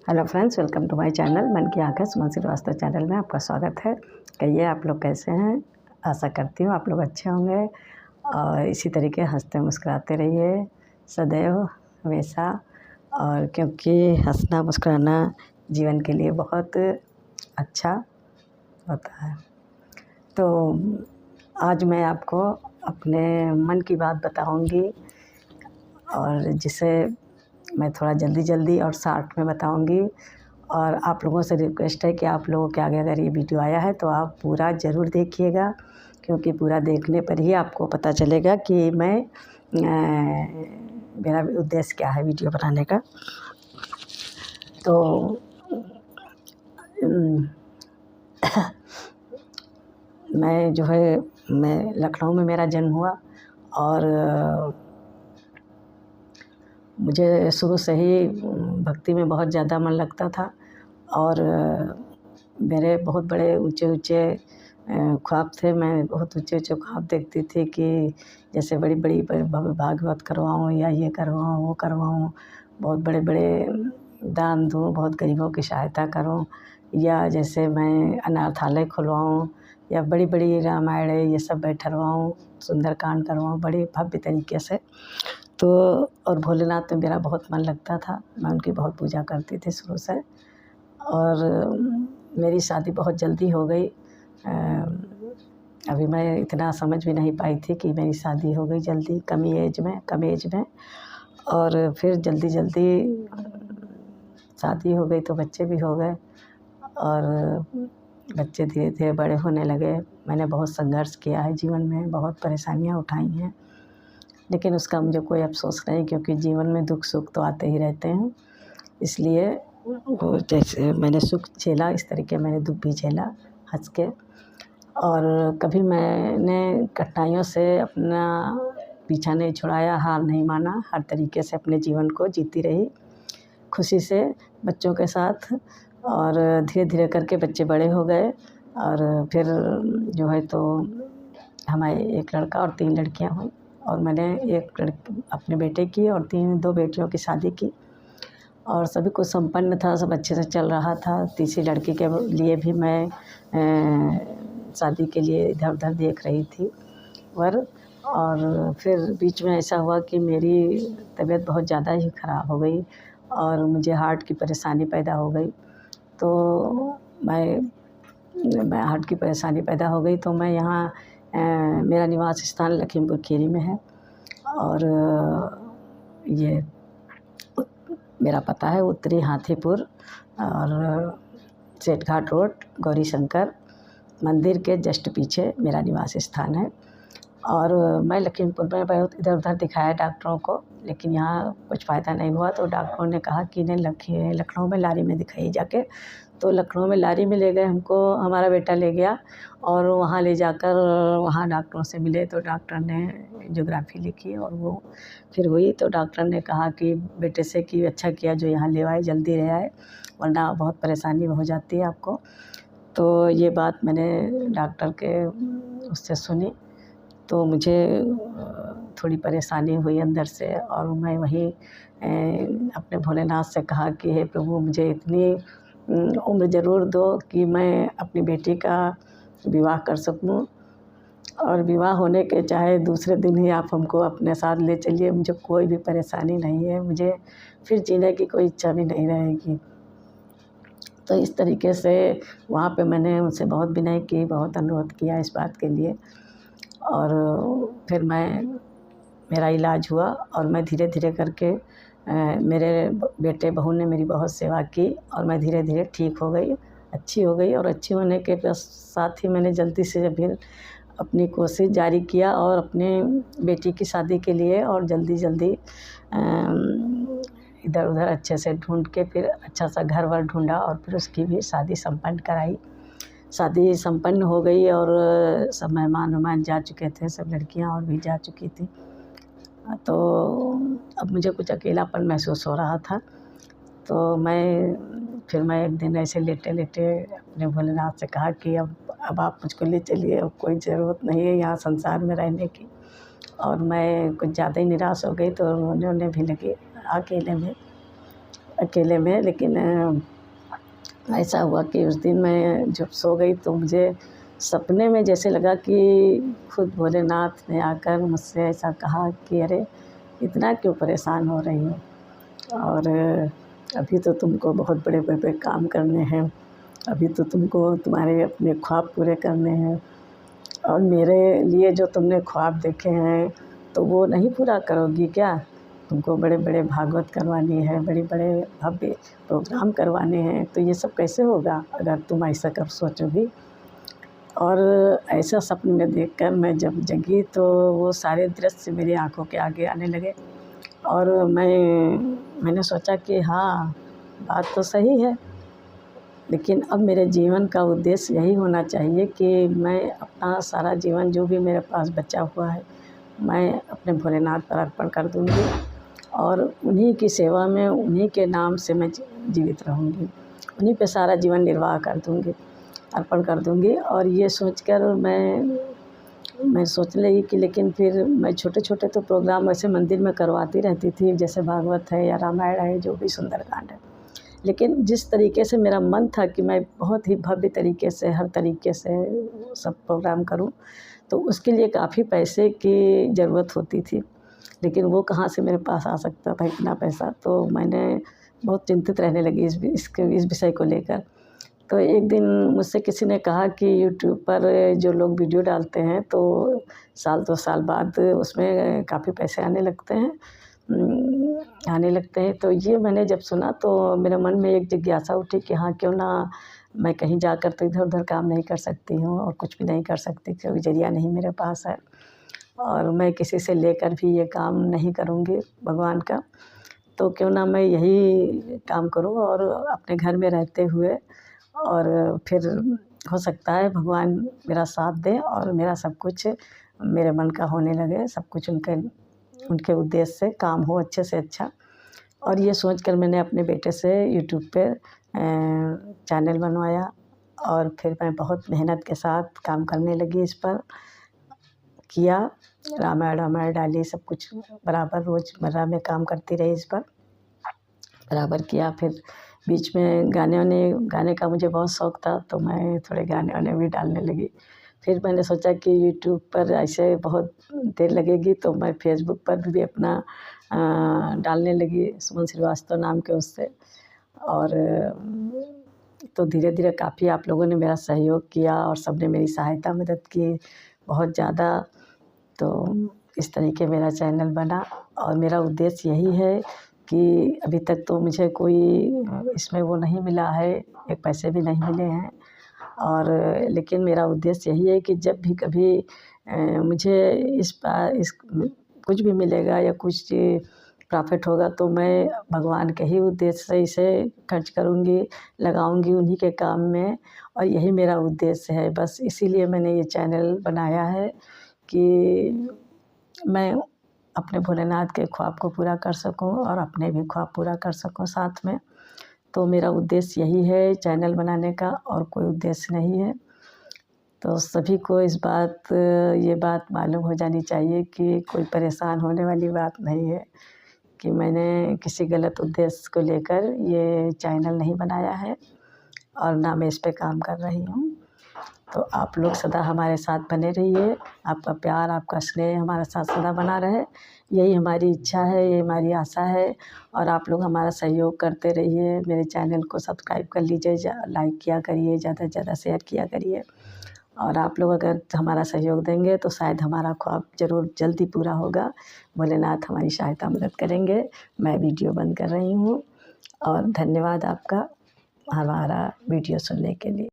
Hello friends, welcome to my channel मन की आँखें। सुमन श्रीवास्तव चैनल में आपका स्वागत है। कहिए आप लोग कैसे हैं। आशा करती हूँ आप लोग अच्छे होंगे और इसी तरीके हंसते मुस्कुराते रहिए सदैव हमेशा। और क्योंकि हंसना मुस्कुराना जीवन के लिए बहुत अच्छा होता है। तो आज मैं आपको अपने मन की बात बताऊंगी और जिसे मैं थोड़ा जल्दी और शॉर्ट में बताऊंगी। और आप लोगों से रिक्वेस्ट है कि आप लोगों के आगे अगर ये वीडियो आया है तो आप पूरा ज़रूर देखिएगा, क्योंकि पूरा देखने पर ही आपको पता चलेगा कि मेरा उद्देश्य क्या है वीडियो बनाने का। तो मैं लखनऊ में मेरा जन्म हुआ और मुझे शुरू से ही भक्ति में बहुत ज़्यादा मन लगता था। और मेरे बहुत बड़े ऊँचे ख्वाब थे। मैं बहुत ऊँचे ख्वाब देखती थी कि जैसे बड़ी भागवत करवाऊँ या ये करवाऊँ वो करवाऊँ, बहुत बड़े दान दूँ, बहुत गरीबों की सहायता करूँ, या जैसे मैं अनाथालय खुलवाऊँ या बड़ी रामायण ये सब बैठवाऊँ, सुंदरकांड करवाऊँ बड़े भव्य तरीके से। तो और भोलेनाथ में मेरा बहुत मन लगता था। मैं उनकी बहुत पूजा करती थी शुरू से। और मेरी शादी बहुत जल्दी हो गई। अभी मैं इतना समझ भी नहीं पाई थी कि मेरी शादी हो गई जल्दी, कम एज में। और फिर जल्दी शादी हो गई तो बच्चे भी हो गए और बच्चे धीरे धीरे बड़े होने लगे। मैंने बहुत संघर्ष किया है जीवन में, बहुत परेशानियां उठाई हैं, लेकिन उसका मुझे कोई अफसोस नहीं, क्योंकि जीवन में दुख सुख तो आते ही रहते हैं। इसलिए वो जैसे मैंने सुख झेला इस तरीके मैंने दुख भी झेला हंस के। और कभी मैंने कठिनाइयों से अपना पीछा नहीं छुड़ाया, हार नहीं माना, हर तरीके से अपने जीवन को जीती रही खुशी से बच्चों के साथ। और धीरे धीरे करके बच्चे बड़े हो गए और फिर जो है तो हमारे एक लड़का और 3 लड़कियां हुई। और मैंने एक लड़की अपने बेटे की और 2 बेटियों की शादी की और सभी कुछ संपन्न था, सब अच्छे से चल रहा था। तीसरी लड़की के लिए भी मैं शादी के लिए इधर उधर देख रही थी वर। और फिर बीच में ऐसा हुआ कि मेरी तबीयत बहुत ज़्यादा ही ख़राब हो गई और मुझे हार्ट की परेशानी पैदा हो गई। तो मैं हार्ट की परेशानी पैदा हो गई तो मैं यहाँ मेरा निवास स्थान लखीमपुर खीरी में है और ये मेरा पता है उत्तरी हाथीपुर और सेठ घाट रोड, गौरी शंकर मंदिर के जस्ट पीछे मेरा निवास स्थान है। और मैं लखीमपुर में बहुत इधर उधर दिखाया डॉक्टरों को, लेकिन यहाँ कुछ फ़ायदा नहीं हुआ। तो डॉक्टरों ने कहा कि इन्हें लखनऊ में लारी में दिखाइए जाके। तो लखनऊ में लारी में ले गए हमको, हमारा बेटा ले गया और वहाँ ले जाकर वहाँ डॉक्टरों से मिले तो डॉक्टर ने एंजियोग्राफी लिखी और वो फिर हुई। तो डॉक्टर ने कहा कि बेटे से कि अच्छा किया जो यहाँ ले आए, जल्दी ले आए, वरना बहुत परेशानी हो जाती है आपको। तो ये बात मैंने डॉक्टर के उससे सुनी तो मुझे थोड़ी परेशानी हुई अंदर से। और मैं वहीं अपने भोलेनाथ से कहा कि हे प्रभु, मुझे इतनी उम्र ज़रूर दो कि मैं अपनी बेटी का विवाह कर सकूं, और विवाह होने के चाहे दूसरे दिन ही आप हमको अपने साथ ले चलिए, मुझे कोई भी परेशानी नहीं है, मुझे फिर जीने की कोई इच्छा भी नहीं रहेगी। तो इस तरीके से वहाँ पे मैंने उनसे बहुत विनय की, बहुत अनुरोध किया इस बात के लिए। और फिर मेरा इलाज हुआ और मैं धीरे धीरे करके मेरे बेटे बहू ने मेरी बहुत सेवा की और मैं धीरे धीरे ठीक हो गई, अच्छी हो गई। और अच्छी होने के साथ ही मैंने जल्दी से फिर अपनी कोशिश जारी किया और अपने बेटी की शादी के लिए और जल्दी इधर उधर अच्छे से ढूंढ के फिर अच्छा सा घर वर ढूंढा और फिर उसकी भी शादी संपन्न कराई। शादी संपन्न हो गई और सब मेहमान जा चुके थे, सब लड़कियां और भी जा चुकी थी। तो अब मुझे कुछ अकेलापन महसूस हो रहा था। तो मैं एक दिन ऐसे लेटे अपने भोलेनाथ से कहा कि अब आप मुझको ले चलिए, अब कोई ज़रूरत नहीं है यहाँ संसार में रहने की। और मैं कुछ ज़्यादा ही निराश हो गई तो रोने भी लगी अकेले में। अकेले में। लेकिन ऐसा हुआ कि उस दिन मैं जब सो गई तो मुझे सपने में जैसे लगा कि खुद भोलेनाथ ने आकर मुझसे ऐसा कहा कि अरे इतना क्यों परेशान हो रही हो, और अभी तो तुमको बहुत बड़े बड़े काम करने हैं, अभी तो तुमको तुम्हारे अपने ख्वाब पूरे करने हैं, और मेरे लिए जो तुमने ख्वाब देखे हैं तो वो नहीं पूरा करोगी क्या? तुमको बड़े बड़े भागवत करवानी है, बड़े बड़े भव्य प्रोग्राम करवाने हैं, तो ये सब कैसे होगा अगर तुम ऐसा कब सोचोगी। और ऐसा सपने में देखकर मैं जब जगी तो वो सारे दृश्य मेरी आँखों के आगे आने लगे, और मैंने सोचा कि हाँ, बात तो सही है, लेकिन अब मेरे जीवन का उद्देश्य यही होना चाहिए कि मैं अपना सारा जीवन जो भी मेरे पास बचा हुआ है मैं अपने भोलेनाथ पर अर्पण कर दूँगी, और उन्हीं की सेवा में, उन्हीं के नाम से मैं जीवित रहूँगी, उन्हीं पे सारा जीवन निर्वाह कर दूँगी, अर्पण कर दूँगी। और ये सोचकर मैं सोचने लगी कि लेकिन फिर मैं छोटे-छोटे तो प्रोग्राम वैसे मंदिर में करवाती रहती थी, जैसे भागवत है या रामायण है, जो भी सुंदरकांड है। लेकिन जिस तरीके से मेरा मन था कि मैं बहुत ही भव्य तरीके से, हर तरीके से सब प्रोग्राम करूं, तो उसके लिए काफ़ी पैसे की ज़रूरत होती थी, लेकिन वो कहाँ से मेरे पास आ सकता था इतना पैसा। तो मैंने बहुत चिंतित रहने लगी इस विषय को लेकर। तो एक दिन मुझसे किसी ने कहा कि यूट्यूब पर जो लोग वीडियो डालते हैं तो साल 2 साल बाद उसमें काफ़ी पैसे आने लगते हैं। तो ये मैंने जब सुना तो मेरे मन में एक जिज्ञासा उठी कि हाँ, क्यों ना मैं कहीं जाकर तो इधर-उधर काम नहीं कर सकती हूँ और कुछ भी नहीं कर सकती, कोई ज़रिया नहीं मेरे पास है, और मैं किसी से लेकर भी ये काम नहीं करूँगी भगवान का। तो क्यों ना मैं यही काम करूँ और अपने घर में रहते हुए, और फिर हो सकता है भगवान मेरा साथ दें और मेरा सब कुछ मेरे मन का होने लगे, सब कुछ उनके उद्देश्य से काम हो अच्छे से अच्छा। और ये सोचकर मैंने अपने बेटे से यूट्यूब पे चैनल बनवाया, और फिर मैं बहुत मेहनत के साथ काम करने लगी, इस पर किया, रामायण डाली, सब कुछ बराबर रोज़मर्रा में काम करती रही, इस पर बराबर किया। फिर बीच में गाने का मुझे बहुत शौक़ था, तो मैं थोड़े गाने भी डालने लगी। फिर मैंने सोचा कि यूट्यूब पर ऐसे बहुत देर लगेगी, तो मैं फेसबुक पर भी अपना डालने लगी, सुमन श्रीवास्तव नाम के उससे। और तो धीरे-धीरे काफ़ी आप लोगों ने मेरा सहयोग किया और सबने मेरी सहायता मदद की बहुत ज़्यादा। तो इस तरीके मेरा चैनल बना, और मेरा उद्देश्य यही है कि अभी तक तो मुझे कोई इसमें वो नहीं मिला है, एक पैसे भी नहीं मिले हैं, और लेकिन मेरा उद्देश्य यही है कि जब भी कभी मुझे इस कुछ भी मिलेगा या कुछ प्रॉफ़िट होगा तो मैं भगवान के ही उद्देश्य से इसे खर्च करूँगी, लगाऊँगी उन्हीं के काम में, और यही मेरा उद्देश्य है। बस इसीलिए मैंने ये चैनल बनाया है कि मैं अपने भोलेनाथ के ख्वाब को पूरा कर सकूं और अपने भी ख्वाब पूरा कर सकूं साथ में। तो मेरा उद्देश्य यही है चैनल बनाने का, और कोई उद्देश्य नहीं है। तो सभी को ये बात मालूम हो जानी चाहिए कि कोई परेशान होने वाली बात नहीं है कि मैंने किसी गलत उद्देश्य को लेकर ये चैनल नहीं बनाया है, और ना मैं इस पे काम कर रही हूँ। तो आप लोग सदा हमारे साथ बने रहिए, आपका प्यार, आपका स्नेह हमारे साथ सदा बना रहे, यही हमारी इच्छा है, यही हमारी आशा है। और आप लोग हमारा सहयोग करते रहिए, मेरे चैनल को सब्सक्राइब कर लीजिए, लाइक किया करिए, ज़्यादा से ज़्यादा शेयर किया करिए। और आप लोग अगर हमारा सहयोग देंगे तो शायद हमारा ख्वाब ज़रूर जल्दी पूरा होगा। भोलेनाथ हमारी सहायता मदद करेंगे। मैं वीडियो बंद कर रही हूँ, और धन्यवाद आपका हमारा वीडियो सुनने के लिए।